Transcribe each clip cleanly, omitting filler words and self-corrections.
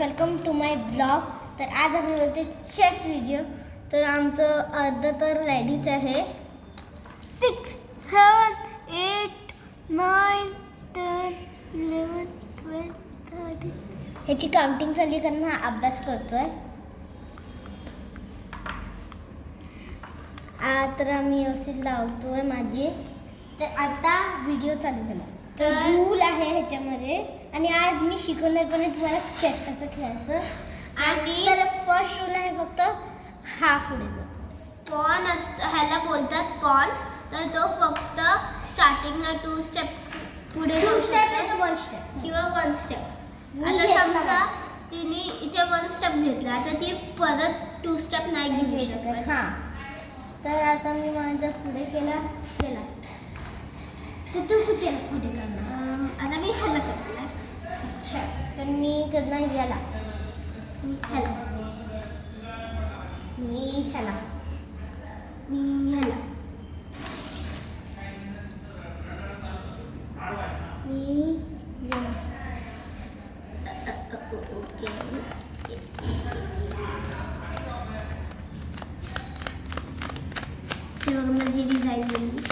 Welcome to my blog. तर आज आम्ही होते चेस व्हिडिओ. तर आमचं अर्ध तर रेडीच आहे. 6, 7, 8, 9, 10, 11, 12, 13 ह्याची काउंटिंग चालली कारण हा अभ्यास करतोय. तर आम्ही व्यवस्थित लावतोय माझी. तर आता व्हिडिओ चालू झाला. तर रूल आहे ह्याच्यामध्ये आणि आज मी शिकवणार पण आहे तुम्हाला चेस कसं खेळायचं. आणि तर फर्स्ट रूल आहे फक्त हा पुढे पॉन असतं, ह्याला बोलतात पॉन. तर तो फक्त स्टार्टिंगला 2 स्टेप पुढे जाऊ शकतो, 1 स्टेप किंवा 1 स्टेप. आता समजा तिने इथे 1 स्टेप घेतला, आता ती परत 2 स्टेप नाही घेऊ शकत. हां, तर आता मी माझ्या पुढे केला. तर तू कुठे पुढे करणार? आता मी ह्याला करणार. अच्छा, तर मी करणार याला. ह्याला मी ह्याला. मी ह्याला मी याला. ओके. हे बघा माझी डिझाईन बनली.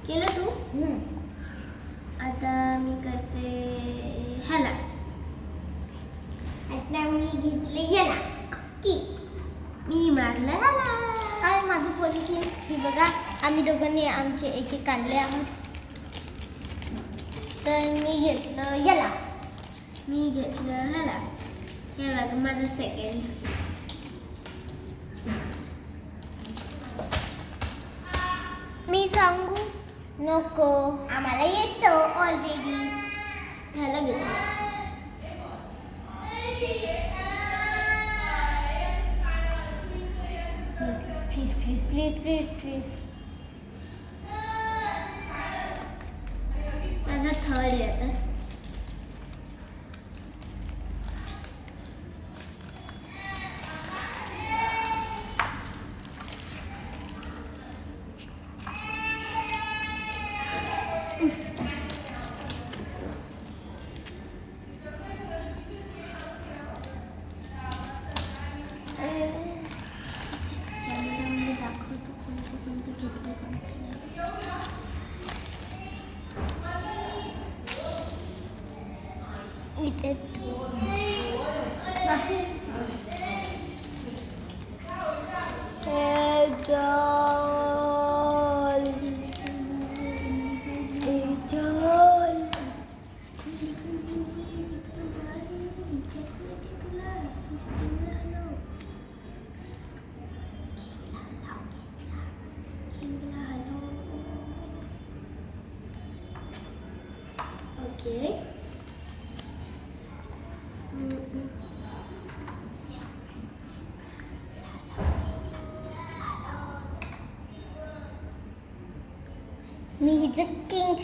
केलं तू? आता मी करते ह्याला. आता मी घेतले याला की मी मारलं ह्याला. काय माझं पोझिशन ही बघा. आम्ही दोघांनी आमचे एक एक काढले आहोत. तर मी घेतलं याला. मी घेतलं ह्याला. हे बघा माझं सेकंड. मी सांगू नको, आम्हाला येतो ऑलरेडी. ह्याला घेतलं. Please please please please please. माझा थर्ड आहे आता. दाखवतो कोणते कोणते घेतले कोणते ओके. मी हिचं किंग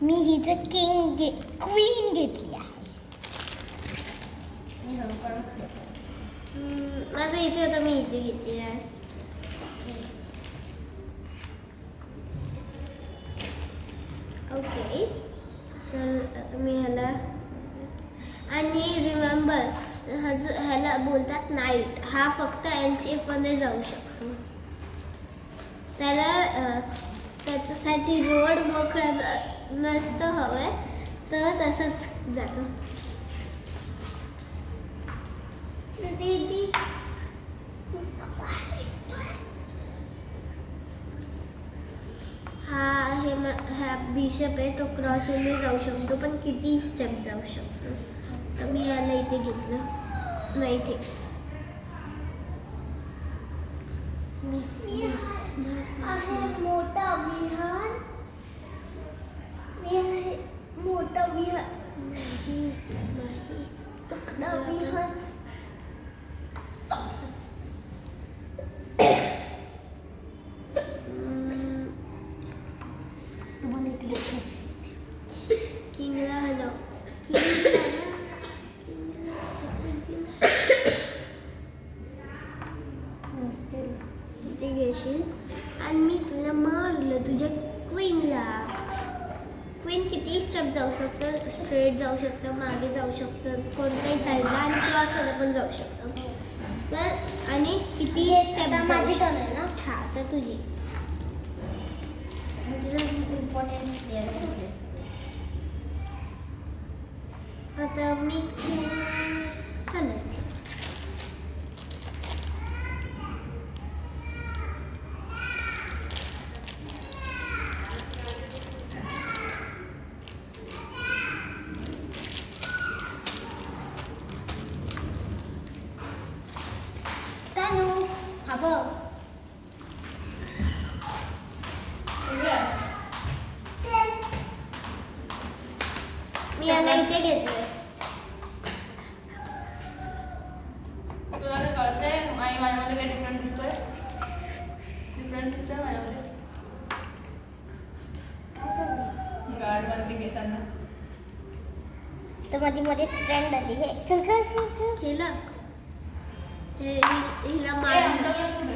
मी हिचं क्वीन घेतली आहे. माझं इथे होतं, मी इथे घेतली आहे. ओके. तर आता मी ह्याला. आणि रिमेंबर, ह्याला बोलतात नाईट. हा फक्त L-शेपमध्ये जाऊ शकतो. त्याला त्याच्यासाठी रोड मोकळं नसतं हवंय, तर तसंच जातं. दीदी हा बिशप आहे, तो क्रॉस होऊन जाऊ शकतो, पण किती स्टेप जाऊ शकतो. तर मी याला इथे घेतलं. नाही इथे. मोठा विहार. मी आहे मोठा विहार. तुकडा विहार. तुम्हाला इकडे किंगला हलव. आणि मी तुला मारलं तुझ्या क्वीनला. क्वीन किती स्टेप जाऊ शकतं, स्ट्रेट जाऊ शकतं, मागे जाऊ शकतं, कोणत्याही साईडला आणि क्रॉसला पण जाऊ शकतं. तर आणि किती स्टेप माझी टर्न आहे ना. हा तर तुझी इम्पॉर्टंट प्लेअर आहे. आता मी तनु हा बघ. मी याला इथे घेतलं. तुला काय कळतंय आणि माझ्यामध्ये काय डिफरंट दिसतोय? डिफरंट दिसतोय माझ्यामध्ये गाडमध्ये केसांना. तर माझी मध्येच फ्रेंड आली. हे चल कर केलं हिला ए, मारून आमच्याकडे कुठे?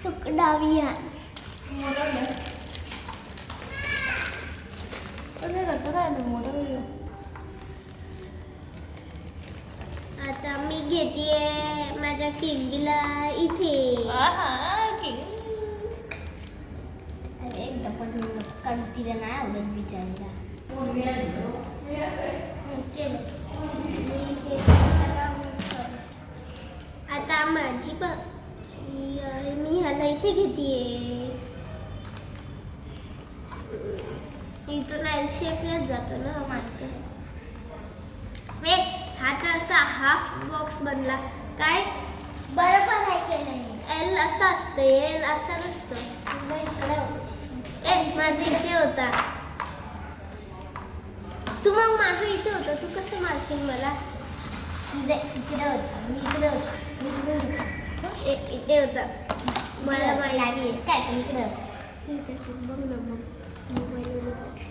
सुक डावी हात. मोठं घे. पण काय करतं काय तू मोठं घे. आता मी घेतेय माझ्या किंगीला इथे. अरे एकदा पण कारण तिला नाही आवडत बिचारीला. केलं. आता माझी मी ह्याला इथे घेतेय. इथून एल शेपलाच जातो ना हा मार्क. हा तर असा हाफ बॉक्स बनला. काय बरोबर आहे केलं. एल असं असतं, एल असं नसतं. माझं इथे होता. तू मग माझं इथे होतं, तू कसं मारशील मला? इकडे होता. मी इकडे होता. मी इकडे होता. इथे होता. मला माहिती आहे. काय पण इकडे होता. ठीक आहे, चल बघ ना मग मोबाईलवर.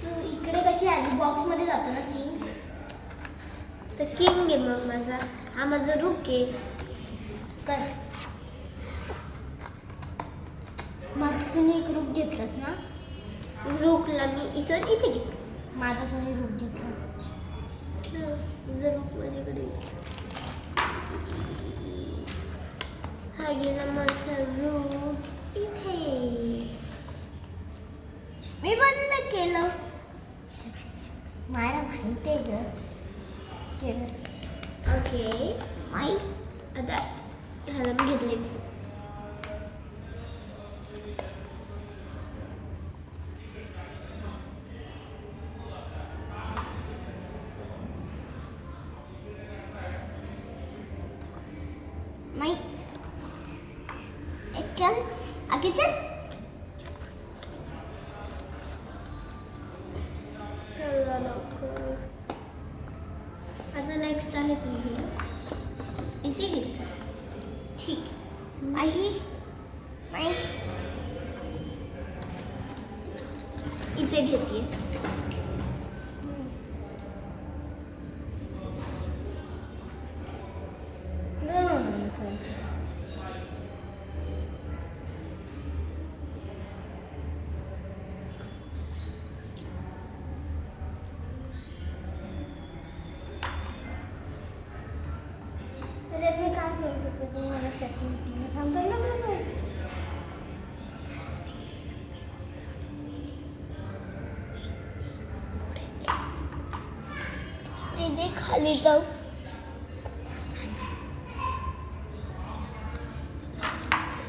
तू इकडे कशी आली? बॉक्स मध्ये जातो ना किंग. तर किंग आहे मग माझा. हा माझा रुक आहे. कर. मग तुझं एक रूप घेतलंस ना. रुकला मी इथून इथे घेतलं. माझा तुझे रूप घेतला. तुझं रुक माझ्याकडे. हा गेला माझा रुक इथे. मी बंद केलं. मला माहिती आहे ग. केलं. ओके माहीत. आता ह्याला मी घेतले. माहीत. चल आगे चल. चला लवकर. आता नेक्स्ट आहे तुझी. इथे घेतेस. ठीक आहे. माही. इथे घेते. अरे मी काय करू शकते? तू मला चटणी सांगतो ना. इथे खाली जाऊ.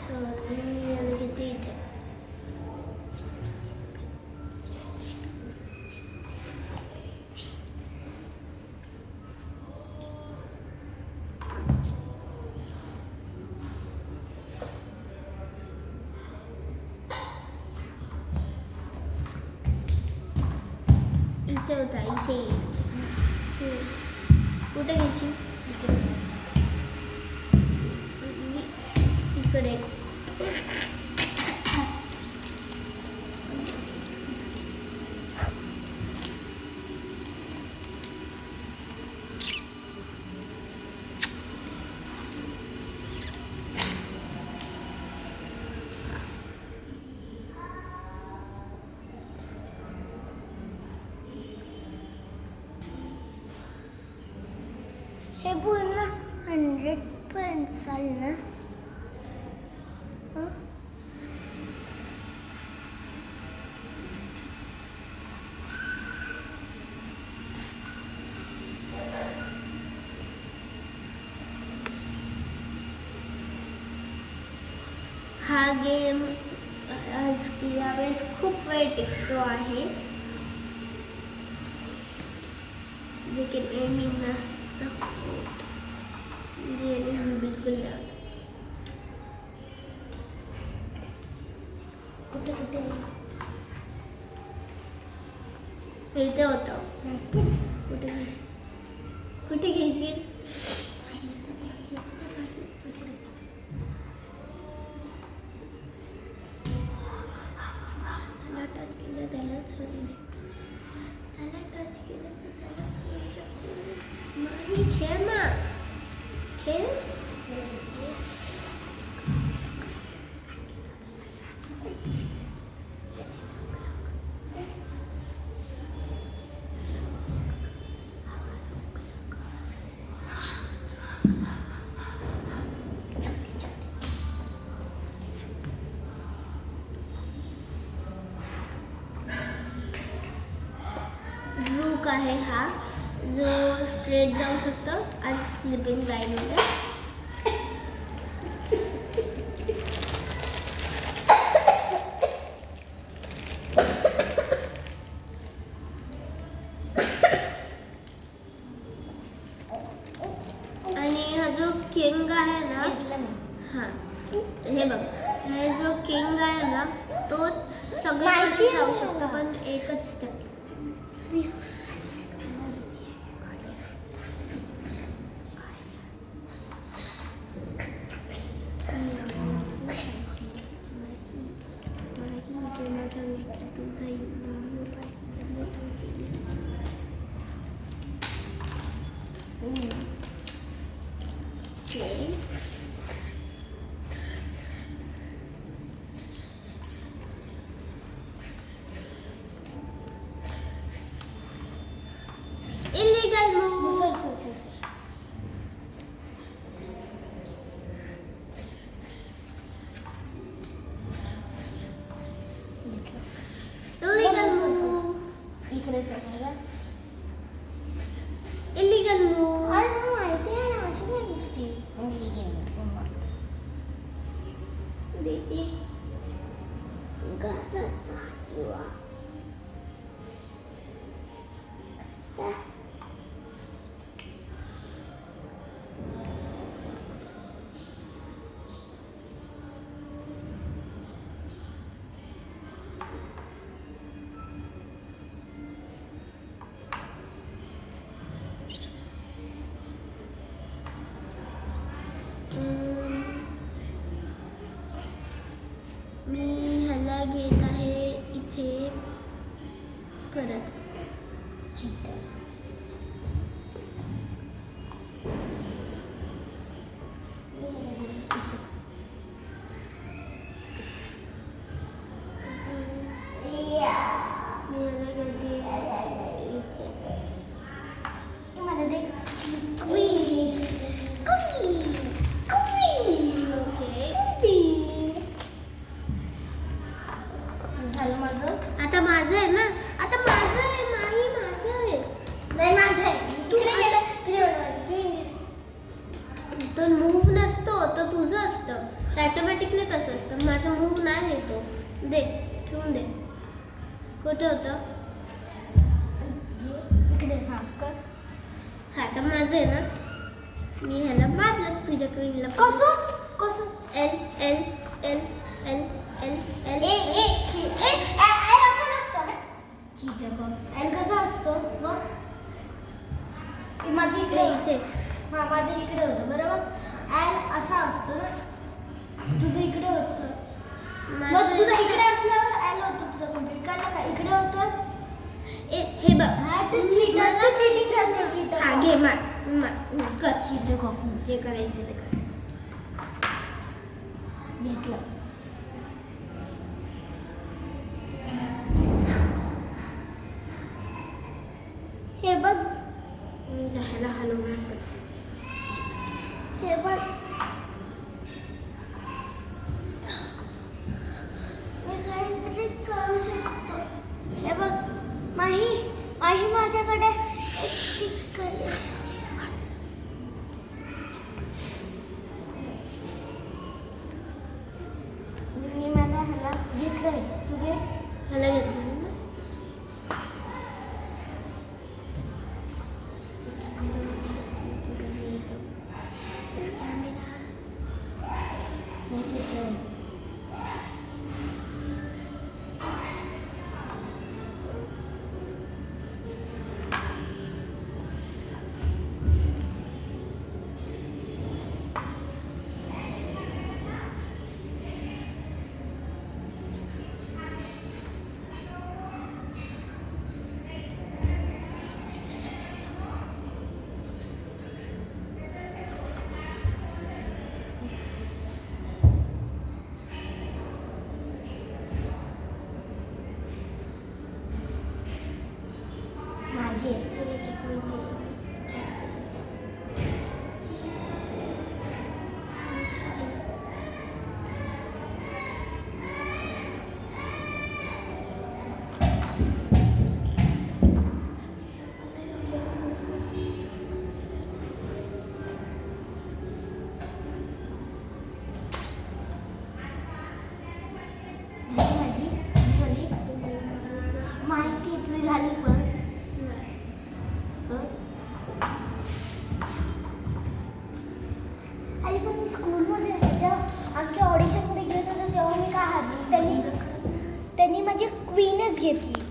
सॉरी मी याला घेते इथे. इथे होता इथे. कुठे घेशील? इकडे. हे पूर्ण 100% चाललं. हा गेम यावेळेस खूप वेळ टिकतो आहे. लेकिन एमिंग नसतं जे बिलकुल नाही होत. कुठे कुठे इथे होतं. कुठे कुठे घेशील? त्याला टच केलं तर त्याला नाही. खेळ ना, खेळ. लूक आहे हा जो स्ट्रेट जाऊ शकतो आणि स्लिपिंग लाईनमध्ये. आणि हा जो किंग आहे ना, हा हे बघ, हे जो किंग आहे ना तो सगळीकडे जाऊ शकतो पण एकच step. Illegal move. Illegal move. इकडे सगळं Illegal move. माहिती आहे ना, अशी नाही नुसती दीदी मी ह्याला घेत आहे इथे परत. झालं माझं. आता माझं आहे ना, आता माझं आहे. नाही माझं आहे. नाही माझं आहे. तू नाही गेलं तो मूव्ह नसतो, तो तुझं असतं. ऑटोमॅटिकली तसं असतं. माझा मूव्ह नाही येतो. दे, ठेवून दे. कुठे होतं? इकडे. हा कर. हा तर माझं आहे ना, मी ह्याला मारलं तुझ्या क्वीनला. कसं कसं L L L L L L ए ए ए ए असं नसतं रे. चीटर कॉक एल कसा असतो बघ माझी इकडे इथे. हा माझ्या इकडे होतं बरोबर एल असा असतो ना तुझं इकडे होतं मग तुझं इकडे असल्यावर एल होतं तुझं कम्प्लीट कळलं का इकडे होतं हे बघ. हा तू चीटर तू चीटिंग करतो चीटर हा घे मार कर चीटर कॉक जे करायचं ते कर. घेतलं हे बघ मी ह्याला हलवणार कर. हे बघ मी काहीतरी करू शकतो हे बघ माही माही माझ्याकडे एक शिक्कल आहे. मी मला ह्याला घेतलंय तू घे ह्याला घेतलं ना. मी घेतलंय माझी माहिती तुझी झाली पण अरे पण मी स्कूलमध्ये ह्याच्या आमच्या ऑडिशनमध्ये गेलो होतो तेव्हा मी काय हरली त्यांनी माझी क्वीनच घेतली